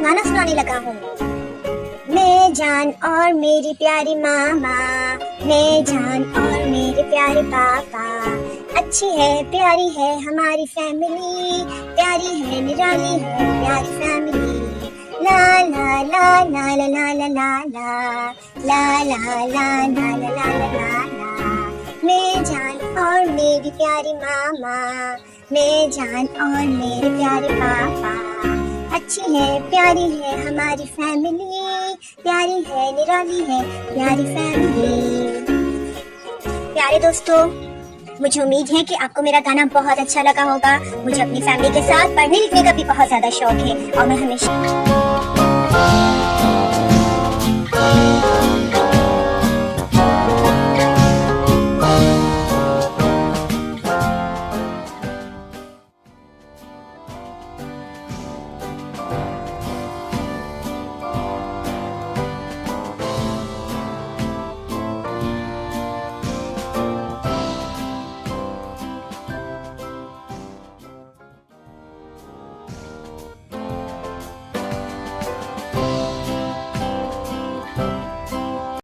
गाना सुनाने लगा हूँ। मैं जान और मेरी प्यारी मामा, मैं जान और मेरे प्यारे पापा, अच्छी है प्यारी है हमारी फैमिली, प्यारी है निराली है प्यारी फैमिली। ला ला ला ला ला ला ला ला ला ला ला ला ला ला ला ला। मैं जान और मेरी प्यारी मामा, मैं जान और मेरे प्यारे पापा, अच्छी है प्यारी है हमारी फैमिली, प्यारी है निराली है प्यारी फैमिली। प्यारे दोस्तों, मुझे उम्मीद है कि आपको मेरा गाना बहुत अच्छा लगा होगा। मुझे अपनी फैमिली के साथ पढ़ने लिखने का भी बहुत ज्यादा शौक है और मैं हमेशा